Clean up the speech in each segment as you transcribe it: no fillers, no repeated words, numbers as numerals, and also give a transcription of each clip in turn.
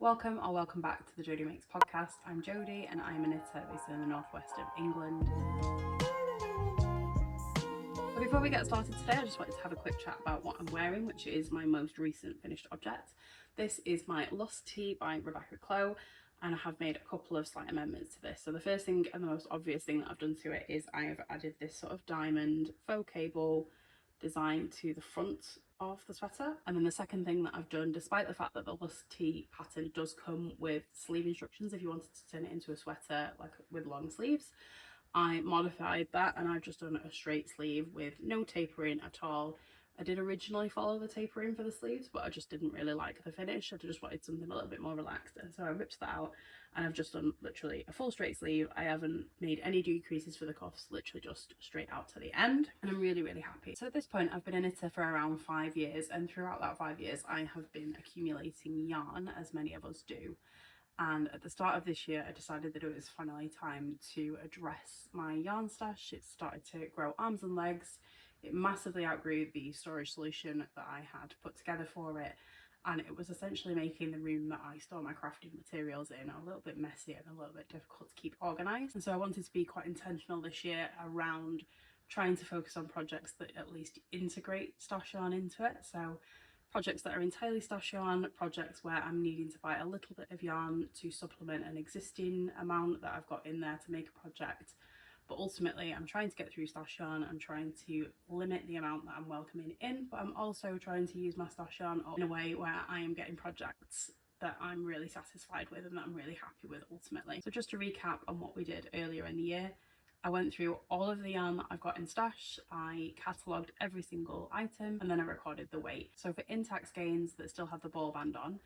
Welcome or welcome back to the Jodie Makes podcast. I'm Jodie and I'm a knitter based in the northwest of England. But before we get started today, I just wanted to have a quick chat about what I'm wearing, which is my most recent finished object. This is my Lost Tee by Rebecca Clow, and I have made a couple of slight amendments to this. So the first thing and the most obvious thing that I've done to it is I have added this sort of diamond faux cable design to the front of the sweater. And then the second thing that I've done, despite the fact that the Lost Tee pattern does come with sleeve instructions if you wanted to turn it into a sweater like with long sleeves, I modified that and I've just done a straight sleeve with no tapering at all. I did originally follow the tapering for the sleeves, but I just didn't really like the finish. I just wanted something a little bit more relaxed, and so I ripped that out and I've just done literally a full straight sleeve. I haven't made any decreases for the cuffs, literally just straight out to the end, and I'm really happy. So at this point I've been a knitter for around 5 years, and throughout that 5 years I have been accumulating yarn, as many of us do. And at the start of this year I decided that it was finally time to address my yarn stash. It started to grow arms and legs. It massively outgrew the storage solution that I had put together for it, and it was essentially making the room that I store my crafting materials in a little bit messy and a little bit difficult to keep organised. And so I wanted to be quite intentional this year around trying to focus on projects that at least integrate stash yarn into it. So projects that are entirely stash yarn, projects where I'm needing to buy a little bit of yarn to supplement an existing amount that I've got in there to make a project. But ultimately I'm trying to get through stash yarn. I'm trying to limit the amount that I'm welcoming in, but I'm also trying to use my stash yarn in a way where I am getting projects that I'm really satisfied with and that I'm really happy with ultimately. So just to recap on what we did earlier in the year, I went through all of the yarn that I've got in stash, I catalogued every single item, and then I recorded the weight. So for intact skeins that still had the ball band on,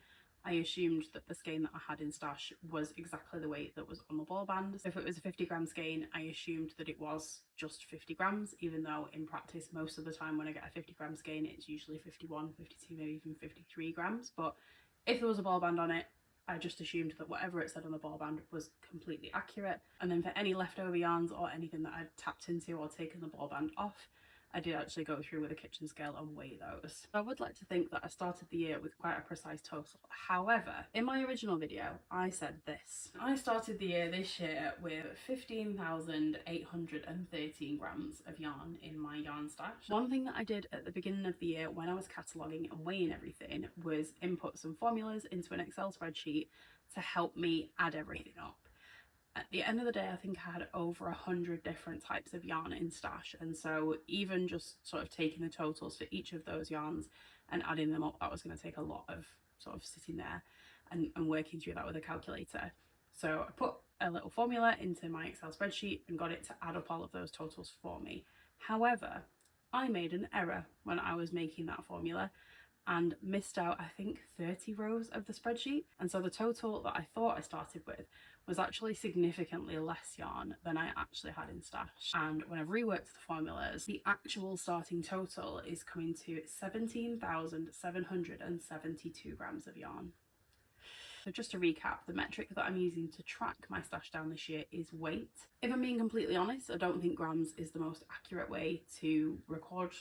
I assumed that the skein that I had in stash was exactly the weight that was on the ball band. So if it was a 50 gram skein, I assumed that it was just 50 grams, even though in practice most of the time when I get a 50 gram skein it's usually 51, 52, maybe even 53 grams. But if there was a ball band on it, I just assumed that whatever it said on the ball band was completely accurate. And then for any leftover yarns or anything that I'd tapped into or taken the ball band off, I did actually go through with a kitchen scale and weigh those. I would like to think that I started the year with quite a precise total. However, in my original video, I said this. I started the year this year with 15,813 grams of yarn in my yarn stash. One thing that I did at the beginning of the year when I was cataloguing and weighing everything was input some formulas into an Excel spreadsheet to help me add everything up. At the end of the day, I think I had over 100 different types of yarn in stash, and so even just sort of taking the totals for each of those yarns and adding them up, that was going to take a lot of sort of sitting there and working through that with a calculator. So I put a little formula into my Excel spreadsheet and got it to add up all of those totals for me. However, I made an error when I was making that formula and missed out, I think, 30 rows of the spreadsheet. And so the total that I thought I started with was actually significantly less yarn than I actually had in stash. And when I've reworked the formulas, the actual starting total is coming to 17,772 grams of yarn. So just to recap, the metric that I'm using to track my stash down this year is weight. If I'm being completely honest, I don't think grams is the most accurate way to record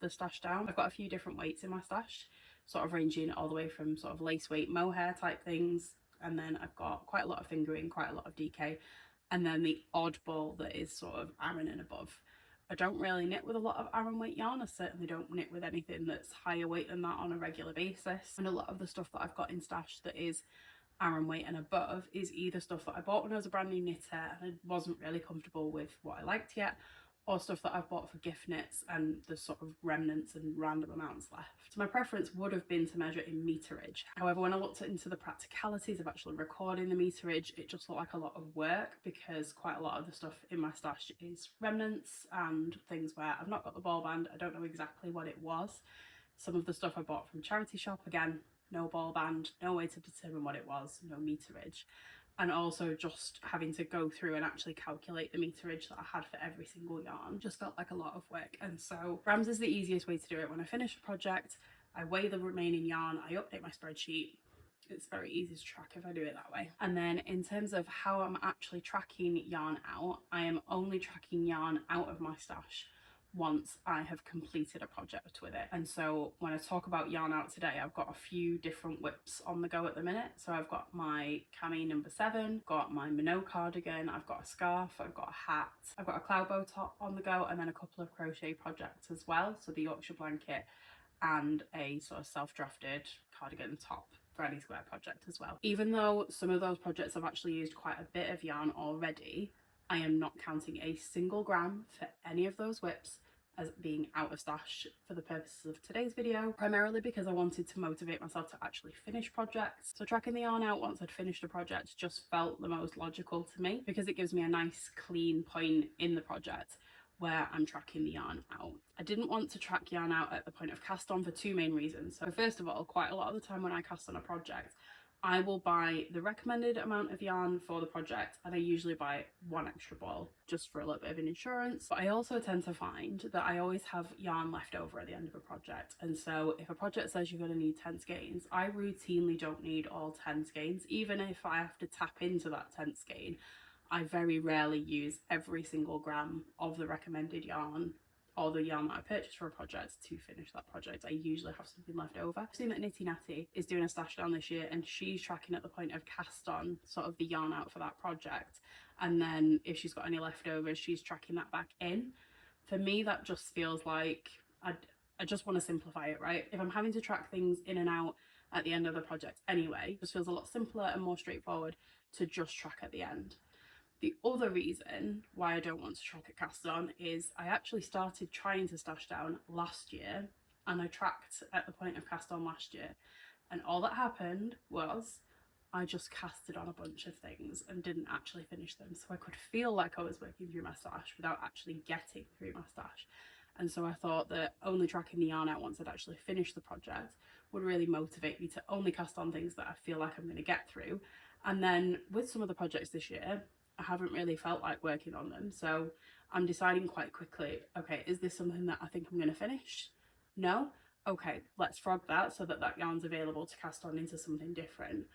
the stash down. I've got a few different weights in my stash, sort of ranging all the way from sort of lace weight mohair type things, and then I've got quite a lot of fingering, quite a lot of DK, and then the oddball that is sort of Aran and above. I don't really knit with a lot of Aran weight yarn. I certainly don't knit with anything that's higher weight than that on a regular basis, and a lot of the stuff that I've got in stash that is Aran weight and above is either stuff that I bought when I was a brand new knitter and I wasn't really comfortable with what I liked yet, or stuff that I've bought for gift knits and there's sort of remnants and random amounts left. So my preference would have been to measure in meterage. However, when I looked into the practicalities of actually recording the meterage, it just looked like a lot of work, because quite a lot of the stuff in my stash is remnants and things where I've not got the ball band, I don't know exactly what it was. Some of the stuff I bought from charity shop, again, no ball band, no way to determine what it was, no meterage. And also just having to go through and actually calculate the meterage that I had for every single yarn just felt like a lot of work. And so grams is the easiest way to do it. When I finish a project, I weigh the remaining yarn, I update my spreadsheet. It's very easy to track if I do it that way. And then in terms of how I'm actually tracking yarn out, I am only tracking yarn out of my stash once I have completed a project with it. And so when I talk about yarn out today, I've got a few different whips on the go at the minute. So I've got my cami number 7, got my Minot cardigan, I've got a scarf, I've got a hat, I've got a cloud bow top on the go, and then a couple of crochet projects as well. So the Yorkshire blanket and a sort of self-drafted cardigan top granny square project as well. Even though some of those projects have actually used quite a bit of yarn already, I am not counting a single gram for any of those whips as being out of stash for the purposes of today's video, primarily because I wanted to motivate myself to actually finish projects. So tracking the yarn out once I'd finished a project just felt the most logical to me, because it gives me a nice clean point in the project where I'm tracking the yarn out. I didn't want to track yarn out at the point of cast on for two main reasons. So first of all, quite a lot of the time when I cast on a project, I will buy the recommended amount of yarn for the project, and I usually buy one extra ball just for a little bit of an insurance. But I also tend to find that I always have yarn left over at the end of a project, and so if a project says you're going to need 10 skeins, I routinely don't need all 10 skeins. Even if I have to tap into that 10th skein, I very rarely use every single gram of the recommended yarn or the yarn that I purchased for a project to finish that project. I usually have something left over. I've seen that Nitty Natty is doing a stash down this year, and she's tracking at the point of cast on sort of the yarn out for that project, and then if she's got any leftovers, she's tracking that back in. For me, that just feels like I just want to simplify it, right? If I'm having to track things in and out at the end of the project anyway, it just feels a lot simpler and more straightforward to just track at the end. The other reason why I don't want to track a cast on is I actually started trying to stash down last year, and I tracked at the point of cast on last year, and all that happened was I just casted on a bunch of things and didn't actually finish them. So I could feel like I was working through my stash without actually getting through my stash. And so I thought that only tracking the yarn out once I'd actually finished the project would really motivate me to only cast on things that I feel like I'm going to get through. And then with some of the projects this year, I haven't really felt like working on them, so I'm deciding quite quickly, okay, is this something that I think I'm going to finish? No? Okay, let's frog that so that that yarn's available to cast on into something different.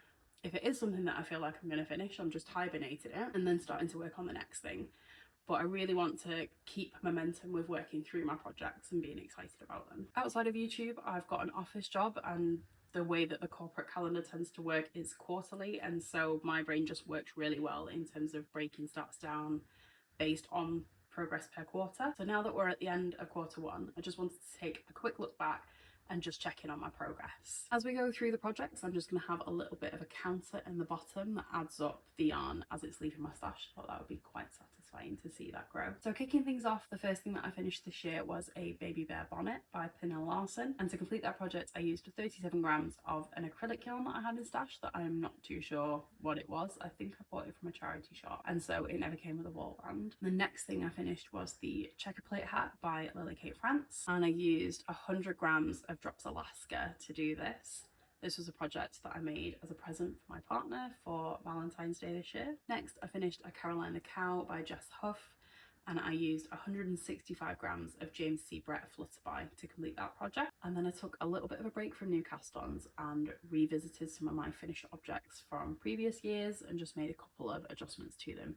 If it is something that I feel like I'm going to finish, I'm just hibernating it and then starting to work on the next thing. But I really want to keep momentum with working through my projects and being excited about them. Outside of YouTube, I've got an office job, and the way that the corporate calendar tends to work is quarterly, and so my brain just works really well in terms of breaking stats down based on progress per quarter. So now that we're at the end of quarter one, I just wanted to take a quick look back and just check in on my progress. As we go through the projects, I'm just going to have a little bit of a counter in the bottom that adds up the yarn as it's leaving my stash. I thought that would be quite satisfying to see that grow. So kicking things off, the first thing that I finished this year was a baby bear bonnet by Pernille Larsen, and to complete that project I used 37 grams of an acrylic yarn that I had in stash that I'm not too sure what it was. I think I bought it from a charity shop, and so it never came with a wall band. The next thing I finished was the checker plate hat by Lily Kate France, and I used 100 grams of Drops Alaska to do this. This was a project that I made as a present for my partner for Valentine's Day this year. Next, I finished a Carolina Cow by Jess Huff, and I used 165 grams of James C. Brett Flutterby to complete that project. And then I took a little bit of a break from new cast-ons and revisited some of my finished objects from previous years and just made a couple of adjustments to them.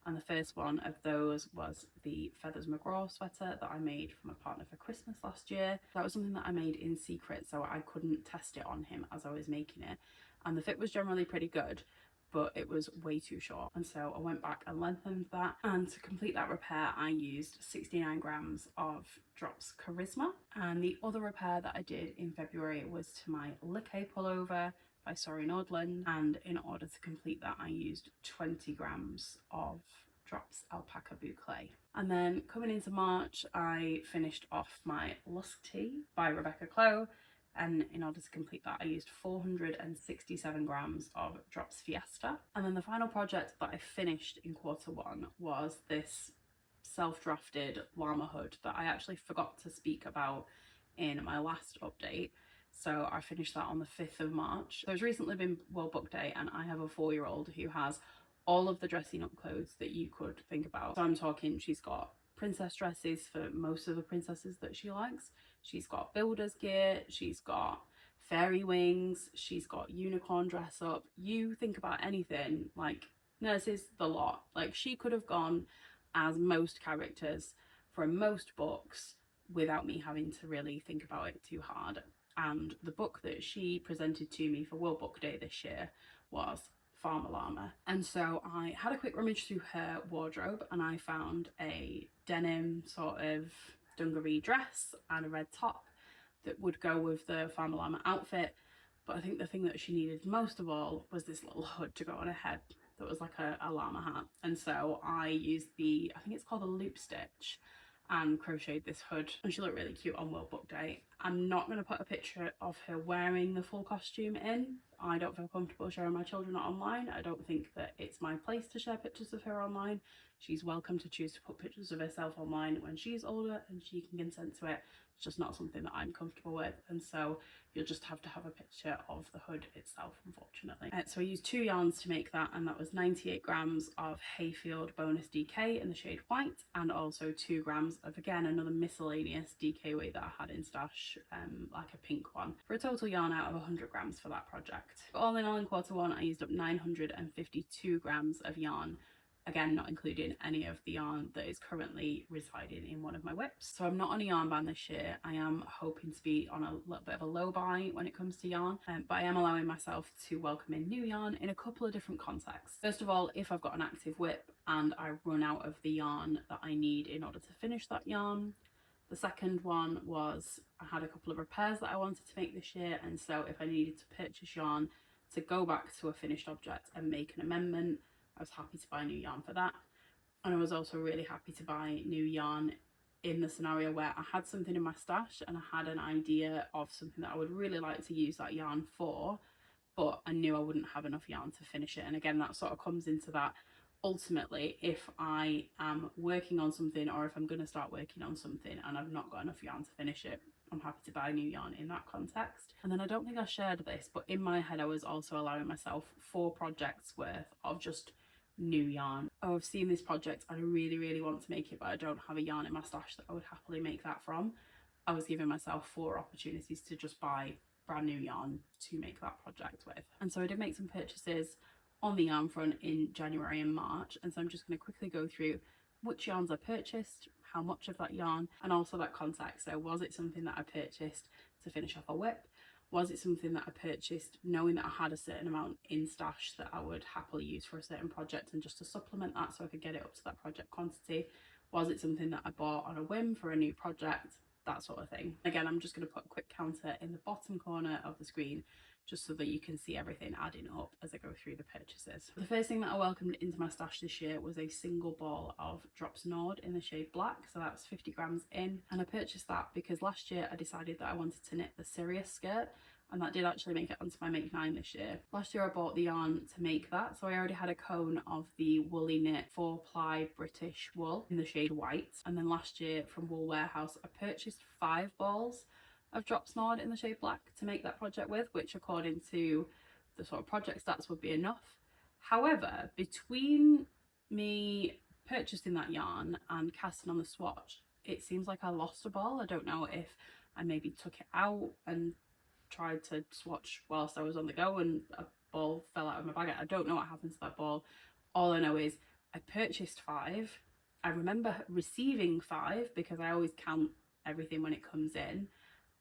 And the first one of those was the Feathers McGraw sweater that I made for my partner for Christmas last year. That was something that I made in secret, so I couldn't test it on him as I was making it. And the fit was generally pretty good, but it was way too short. And so I went back and lengthened that. And to complete that repair, I used 69 grams of Drops Charisma. And the other repair that I did in February was to my Liqué pullover by Sori Nordland, and in order to complete that I used 20 grams of Drops Alpaca Boucle. And then coming into March, I finished off my Lusk Tea by Rebecca Clow, and in order to complete that I used 467 grams of Drops Fiesta. And then the final project that I finished in quarter one was this self-drafted llama hood that I actually forgot to speak about in my last update. So I finished that on the 5th of March. There's recently been World Book Day, and I have a 4-year-old who has all of the dressing up clothes that you could think about. So I'm talking, she's got princess dresses for most of the princesses that she likes. She's got builder's gear, she's got fairy wings, she's got unicorn dress up. You think about anything, like, nurses, the lot. Like, she could have gone as most characters for most books without me having to really think about it too hard. And the book that she presented to me for World Book Day this year was Farmer Llama. And so I had a quick rummage through her wardrobe and I found a denim sort of dungaree dress and a red top that would go with the Farmer Llama outfit. But I think the thing that she needed most of all was this little hood to go on her head that was like a llama hat. And so I used I think it's called a loop stitch, and crocheted this hood, and she looked really cute on World Book Day. I'm not going to put a picture of her wearing the full costume in. I don't feel comfortable sharing my children online. I don't think that it's my place to share pictures of her online. She's welcome to choose to put pictures of herself online when she's older and she can consent to it. It's just not something that I'm comfortable with, and so you'll just have to have a picture of the hood itself, unfortunately. So I used 2 yarns to make that, and that was 98 grams of Hayfield Bonus DK in the shade white, and also 2 grams of, again, another miscellaneous DK weight that I had in stash, like a pink one, for a total yarn out of 100 grams for that project. But all in all, in Q1 I used up 952 grams of yarn, again not including any of the yarn that is currently residing in one of my WIPs. So I'm not on a yarn ban this year. I am hoping to be on a little bit of a low buy when it comes to yarn, but I am allowing myself to welcome in new yarn in a couple of different contexts. First of all, if I've got an active WIP and I run out of the yarn that I need in order to finish that yarn. The second one was I had a couple of repairs that I wanted to make this year, and so if I needed to purchase yarn to go back to a finished object and make an amendment, I was happy to buy new yarn for that. And I was also really happy to buy new yarn in the scenario where I had something in my stash and I had an idea of something that I would really like to use that yarn for, but I knew I wouldn't have enough yarn to finish it. And again, that sort of comes into that, ultimately, if I am working on something or if I'm going to start working on something and I've not got enough yarn to finish it, I'm happy to buy new yarn in that context. And then I don't think I shared this, but in my head I was also allowing myself 4 projects worth of just new yarn. Oh, I've seen this project and I really want to make it, but I don't have a yarn in my stash that I would happily make that from. I was giving myself 4 opportunities to just buy brand new yarn to make that project with. And so I did make some purchases on the yarn front in January and March, and so I'm just going to quickly go through which yarns I purchased, how much of that yarn, and also that context. So was it something that I purchased to finish off a WIP? Was it something that I purchased knowing that I had a certain amount in stash that I would happily use for a certain project and just to supplement that so I could get it up to that project quantity? Was it something that I bought on a whim for a new project? That sort of thing. Again, I'm just going to put a quick counter in the bottom corner of the screen just so that you can see everything adding up as I go through the purchases. The first thing that I welcomed into my stash this year was a single ball of Drops Nord in the shade black, so that's 50 grams in, and I purchased that because last year I decided that I wanted to knit the Sirius skirt, and that did actually make it onto my Make 9 this year. Last year I bought the yarn to make that, so I already had a cone of the Woolly Knit 4-ply British wool in the shade white, and then last year from Wool Warehouse I purchased 5 balls of Drops Nord in the shade black to make that project with, which according to the sort of project stats would be enough. However, between me purchasing that yarn and casting on the swatch, it seems like I lost a ball. I don't know if I maybe took it out and tried to swatch whilst I was on the go and a ball fell out of my bag. I don't know what happened to that ball. All I know is I purchased 5. I remember receiving 5 because I always count everything when it comes in.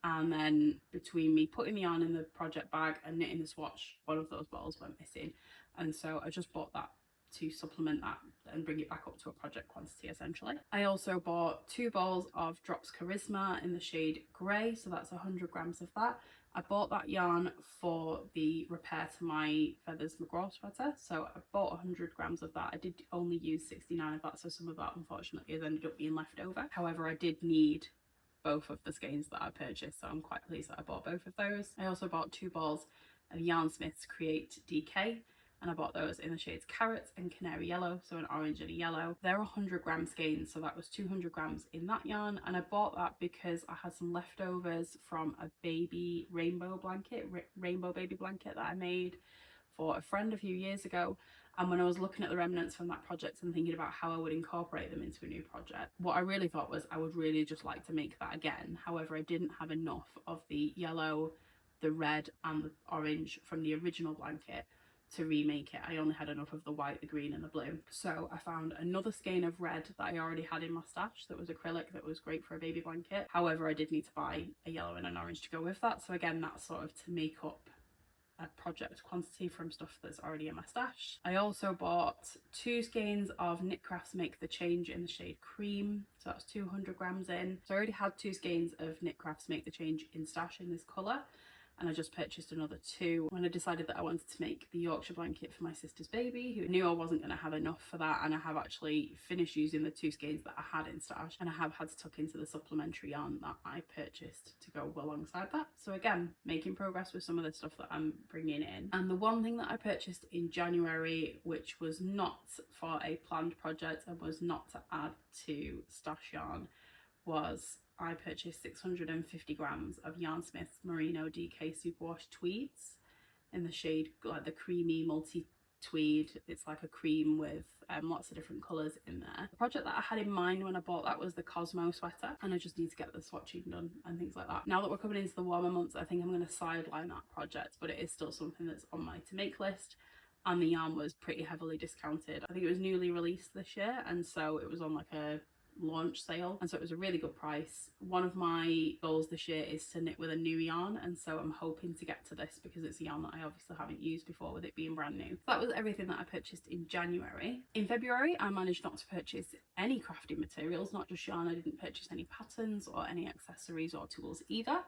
And then between me putting the yarn in the project bag and knitting the swatch, one of those balls went missing. And so I just bought that to supplement that and bring it back up to a project quantity essentially. I also bought 2 balls of Drops Charisma in the shade grey, so that's 100 grams of that. I bought that yarn for the repair to my Feathers McGraw sweater, so I bought 100 grams of that. I did only use 69 of that, so some of that unfortunately has ended up being left over. However, I did need both of the skeins that I purchased, so I'm quite pleased that I bought both of those. I also bought 2 balls of Yarnsmiths Create DK, and I bought those in the shades Carrot and Canary Yellow, so an orange and a yellow. They're 100 gram skeins, so that was 200 grams in that yarn, and I bought that because I had some leftovers from a baby rainbow baby blanket that I made for a friend a few years ago. And when I was looking at the remnants from that project and thinking about how I would incorporate them into a new project, what I really thought was I would really just like to make that again. However, I didn't have enough of the yellow, the red and the orange from the original blanket to remake it. I only had enough of the white, the green and the blue. So I found another skein of red that I already had in my stash that was acrylic, that was great for a baby blanket. However, I did need to buy a yellow and an orange to go with that. So again, that's sort of to make up a project quantity from stuff that's already in my stash. I also bought 2 skeins of Knit Crafts Make the Change in the shade Cream, so that's 200 grams in. So I already had 2 skeins of Knit Crafts Make the Change in stash in this colour, and I just purchased another 2 when I decided that I wanted to make the Yorkshire blanket for my sister's baby, who knew I wasn't going to have enough for that. And I have actually finished using the 2 skeins that I had in stash, and I have had to tuck into the supplementary yarn that I purchased to go alongside that. So again, making progress with some of the stuff that I'm bringing in. And the one thing that I purchased in January, which was not for a planned project and was not to add to stash yarn, was I purchased 650 grams of Yarnsmith's Merino DK Superwash Tweeds in the shade like the creamy multi tweed. It's like a cream with lots of different colours in there. The project that I had in mind when I bought that was the Cosmo sweater, and I just need to get the swatching done and things like that. Now that we're coming into the warmer months, I think I'm going to sideline that project, but it is still something that's on my to make list. And the yarn was pretty heavily discounted. I think it was newly released this year, and so it was on like a launch sale, and so it was a really good price. One of my goals this year is to knit with a new yarn, and so I'm hoping to get to this because it's a yarn that I obviously haven't used before, with it being brand new. So that was everything that I purchased in January. In February, I managed not to purchase any crafting materials, not just yarn. I didn't purchase any patterns or any accessories or tools either.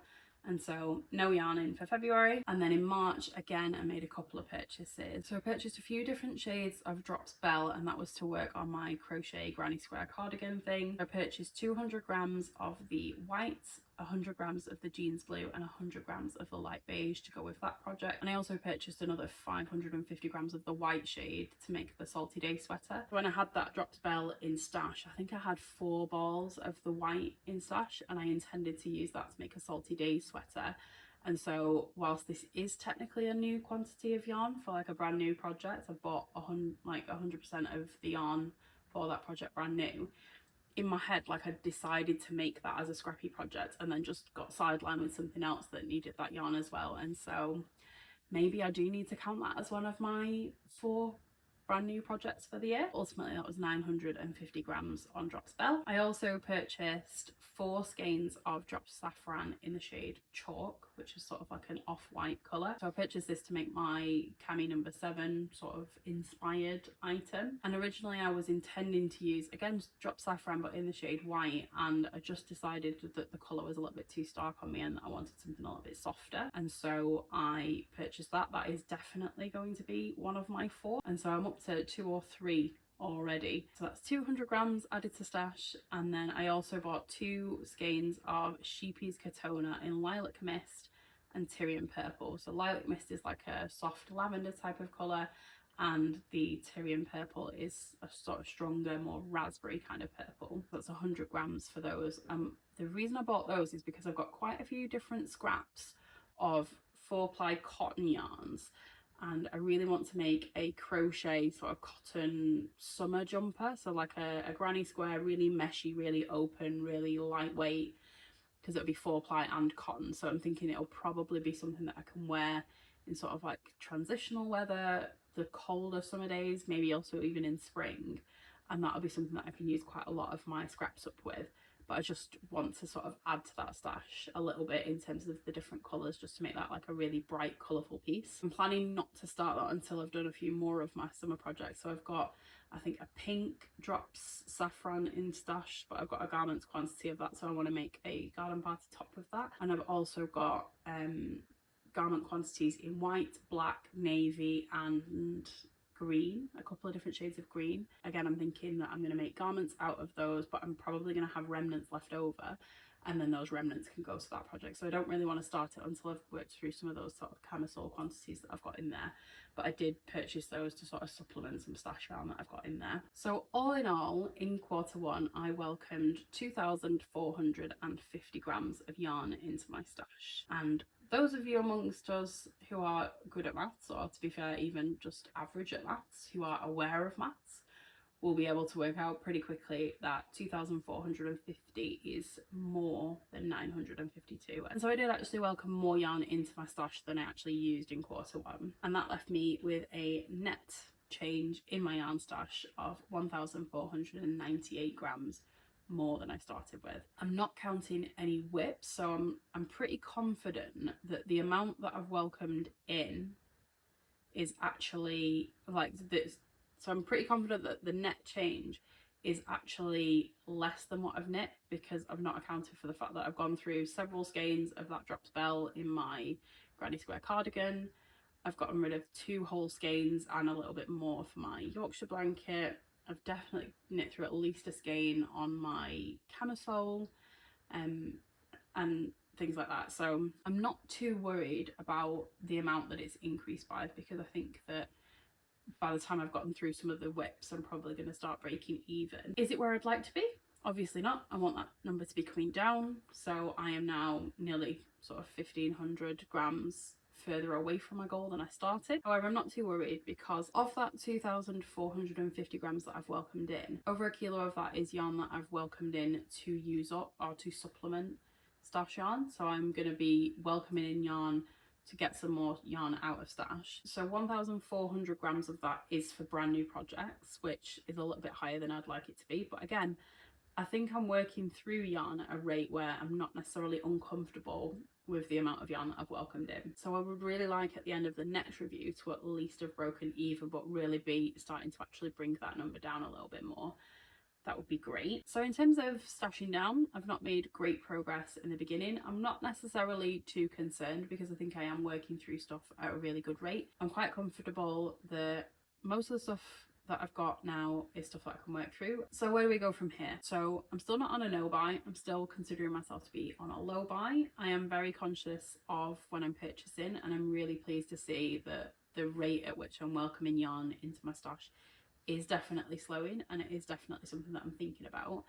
And so no yarn in for February. And then in March, again, I made a couple of purchases. So I purchased a few different shades of Drops Belle, and that was to work on my crochet granny square cardigan thing. I purchased 200 grams of the white, 100 grams of the jeans blue, and 100 grams of the light beige to go with that project. And I also purchased another 550 grams of the white shade to make the Salty Day sweater. When I had that Drops Belle in stash, I think I had 4 balls of the white in stash, and I intended to use that to make a Salty Day sweater. And so whilst this is technically a new quantity of yarn for like a brand new project, I bought 100% of the yarn for that project brand new. In my head, like, I decided to make that as a scrappy project and then just got sidelined with something else that needed that yarn as well. And so maybe I do need to count that as one of my 4 brand new projects for the year. Ultimately, that was 950 grams on Drops Belle. I also purchased 4 skeins of Drops Saffron in the shade Chalk, which is sort of like an off-white colour. So I purchased this to make my Cami number 7 sort of inspired item. And originally I was intending to use, again, Drops Saffron, but in the shade white. And I just decided that the colour was a little bit too stark on me and that I wanted something a little bit softer. And so I purchased that. That is definitely going to be one of my 4. And so I'm up to 2 or 3 already. So that's 200 grams added to stash. And then I also bought 2 skeins of Sheepy's Katona in Lilac Mist and Tyrian Purple. So Lilac Mist is like a soft lavender type of colour, and the Tyrian Purple is a sort of stronger, more raspberry kind of purple. So that's 100 grams for those. The reason I bought those is because I've got quite a few different scraps of 4-ply cotton yarns, and I really want to make a crochet sort of cotton summer jumper. So like a granny square, really meshy, really open, really lightweight, because it'll be 4-ply and cotton. So I'm thinking it'll probably be something that I can wear in sort of like transitional weather, the colder summer days, maybe also even in spring. And that'll be something that I can use quite a lot of my scraps up with. But I just want to sort of add to that stash a little bit in terms of the different colours, just to make that like a really bright, colourful piece. I'm planning not to start that until I've done a few more of my summer projects. So I've got, I think, a pink Drops Saffron in stash, but I've got a garments quantity of that, so I want to make a garden party top with that. And I've also got garment quantities in white, black, navy and green, a couple of different shades of green. Again, I'm thinking that I'm going to make garments out of those, but I'm probably going to have remnants left over, and then those remnants can go to that project. So I don't really want to start it until I've worked through some of those sort of camisole quantities that I've got in there. But I did purchase those to sort of supplement some stash yarn that I've got in there. So all in all, in Q1, I welcomed 2,450 grams of yarn into my stash. And those of you amongst us who are good at maths, or to be fair, even just average at maths, who are aware of maths, will be able to work out pretty quickly that 2,450 is more than 952. And so I did actually welcome more yarn into my stash than I actually used in Q1. And that left me with a net change in my yarn stash of 1,498 grams more than I started with. I'm not counting any whips, so I'm pretty confident that the amount that I've welcomed in is actually like this. So I'm pretty confident that the net change is actually less than what I've knit, because I've not accounted for the fact that I've gone through several skeins of that drop bell in my granny square cardigan. I've gotten rid of 2 whole skeins and a little bit more for my Yorkshire blanket. I've definitely knit through at least a skein on my camisole, and things like that. So I'm not too worried about the amount that it's increased by, because I think that by the time I've gotten through some of the whips, I'm probably going to start breaking even. Is it where I'd like to be? Obviously not. I want that number to be coming down. So I am now nearly sort of 1,500 grams further away from my goal than I started. However, I'm not too worried, because of that 2,450 grams that I've welcomed in, over a kilo of that is yarn that I've welcomed in to use up or to supplement stash yarn. So I'm going to be welcoming in yarn to get some more yarn out of stash. So 1,400 grams of that is for brand new projects, which is a little bit higher than I'd like it to be. But again, I think I'm working through yarn at a rate where I'm not necessarily uncomfortable with the amount of yarn that I've welcomed in. So I would really like at the end of the next review to at least have broken even, but really be starting to actually bring that number down a little bit more. That would be great. So in terms of stashing down, I've not made great progress in the beginning. I'm not necessarily too concerned, because I think I am working through stuff at a really good rate. I'm quite comfortable that most of the stuff that I've got now is stuff that I can work through. So where do we go from here? So I'm still not on a no buy. I'm still considering myself to be on a low buy. I am very conscious of when I'm purchasing, and I'm really pleased to see that the rate at which I'm welcoming yarn into my stash is definitely slowing, and it is definitely something that I'm thinking about.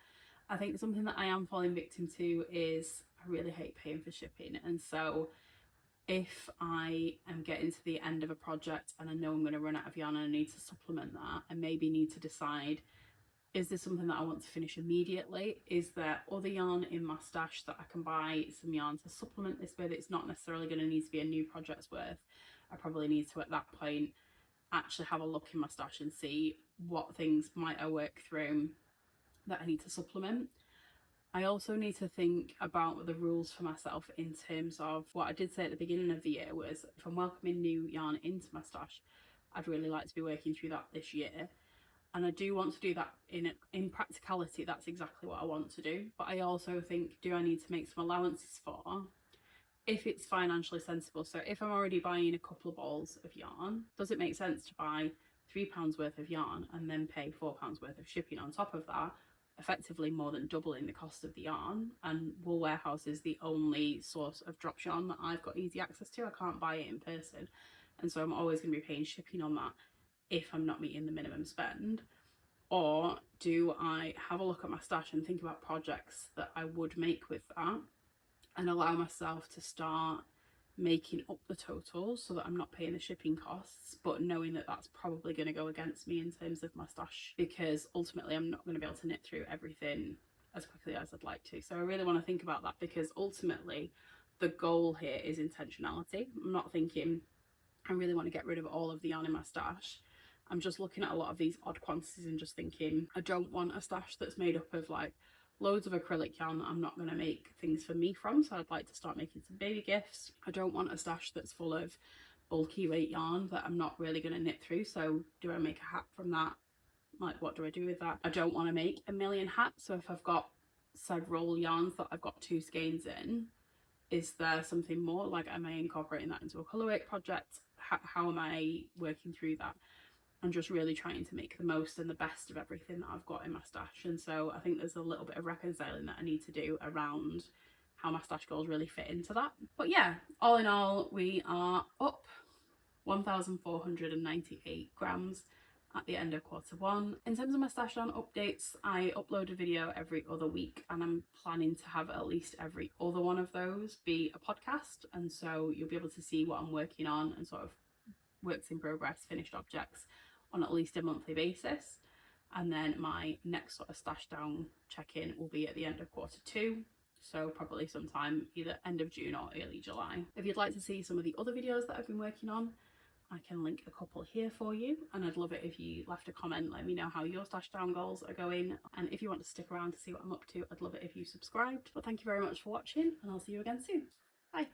I think something that I am falling victim to is I really hate paying for shipping, and so if I am getting to the end of a project and I know I'm going to run out of yarn and I need to supplement that, I maybe need to decide, is this something that I want to finish immediately? Is there other yarn in my stash that I can buy some yarn to supplement this with? It's not necessarily going to need to be a new project's worth. I probably need to, at that point, actually have a look in my stash and see what things might I work through that I need to supplement. I also need to think about the rules for myself in terms of what I did say at the beginning of the year was, if I'm welcoming new yarn into my stash, I'd really like to be working through that this year. And I do want to do that in practicality. That's exactly what I want to do. But I also think, do I need to make some allowances for if it's financially sensible? So if I'm already buying a couple of balls of yarn, does it make sense to buy £3 worth of yarn and then pay £4 worth of shipping on top of that, effectively more than doubling the cost of the yarn? And Wool Warehouse is the only source of drop yarn that I've got easy access to. I can't buy it in person, and so I'm always going to be paying shipping on that if I'm not meeting the minimum spend. Or do I have a look at my stash and think about projects that I would make with that, and allow myself to start making up the totals so that I'm not paying the shipping costs, but knowing that that's probably going to go against me in terms of my stash, because ultimately I'm not going to be able to knit through everything as quickly as I'd like to. So I really want to think about that, because ultimately the goal here is intentionality. I'm not thinking I really want to get rid of all of the yarn in my stash. I'm just looking at a lot of these odd quantities and just thinking, I don't want a stash that's made up of like loads of acrylic yarn that I'm not going to make things for me from, so I'd like to start making some baby gifts. I don't want a stash that's full of bulky weight yarn that I'm not really going to knit through, so do I make a hat from that? Like, what do I do with that? I don't want to make a million hats, so if I've got several yarns that I've got 2 skeins in, is there something more? Like, am I incorporating that into a colourwork project? How am I working through that? I'm just really trying to make the most and the best of everything that I've got in my stash. And so I think there's a little bit of reconciling that I need to do around how my stash goals really fit into that. But yeah, all in all, we are up 1,498 grams at the end of Q1. In terms of my stash down updates, I upload a video every other week, and I'm planning to have at least every other one of those be a podcast. And so you'll be able to see what I'm working on and sort of works in progress, finished objects on at least a monthly basis. And then my next sort of stash down check-in will be at the end of Q2. So probably sometime either end of June or early July. If you'd like to see some of the other videos that I've been working on, I can link a couple here for you, and I'd love it if you left a comment, let me know how your stash down goals are going, and if you want to stick around to see what I'm up to, I'd love it if you subscribed. But thank you very much for watching, and I'll see you again soon. Bye.